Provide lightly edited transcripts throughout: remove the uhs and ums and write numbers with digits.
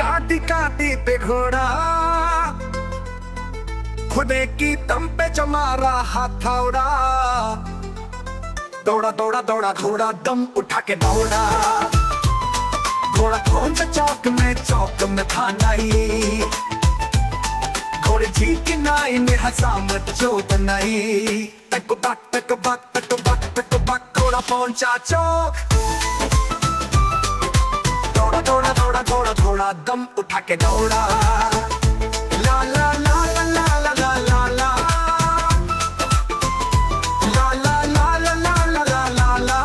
काटी काटी पे घोड़ा, खुदे की दम पे जमारा हथौड़ा। दौड़ा दौड़ा दौड़ा घोड़ा दम उठा के दौड़ा, घोड़ा पहुंचा चौक में, चौक में था नाई। घोड़े जी की नाई में हजामत जो बनाई। तक बक तक बक तक बक तक बक, घोड़ा पहुंचा चौक। दौड़ा दौड़ा दौड़ा दौड़ा घोड़ा दम उठा के दौड़ा। ला ला ला ला ला ला ला ला ला ला ला ला ला ला ला ला ला।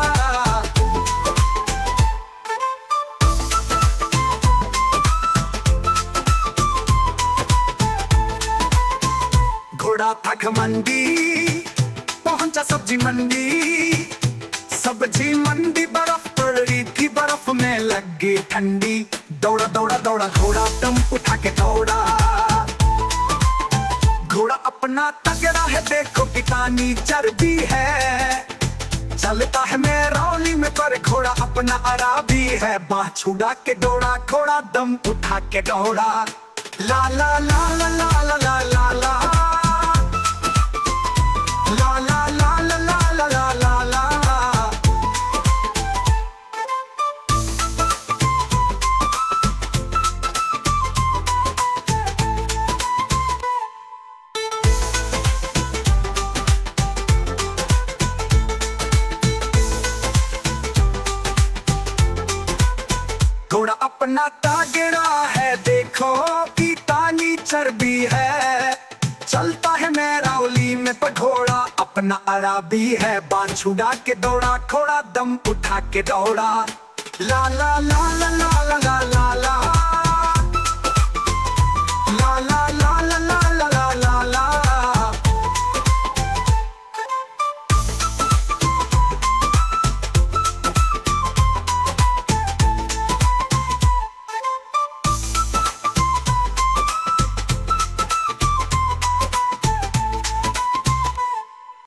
घोड़ा था घमंडी, पहुंचा सब्जी मंडी। सब्जी मंडी बर्फ पड़ रही थी, बर्फ में लग गई ठंडी। दौड़ा दौड़ा दौड़ा घोड़ा दम उठा के दौड़ा। घोड़ा अपना तगड़ा है, देखो कितनी चर्बी है। चलता है मेरौली में पर घोड़ा अपना अराबी है। बाह छुड़ा के दौड़ा, घोड़ा दम उठा के दौड़ा। ला ला ला ला ला ला ला ला ला ला ला ला ला ला ला ला ला। घोड़ा अपना तागड़ा है, देखो कितनी चर्बी है। चलता है मेरौली में पर घोड़ा अपना अराबी है। बांध छुड़ा के दौड़ा, घोड़ा दम उठा के दौड़ा। ला ला ला ला ला ला ला ला ला।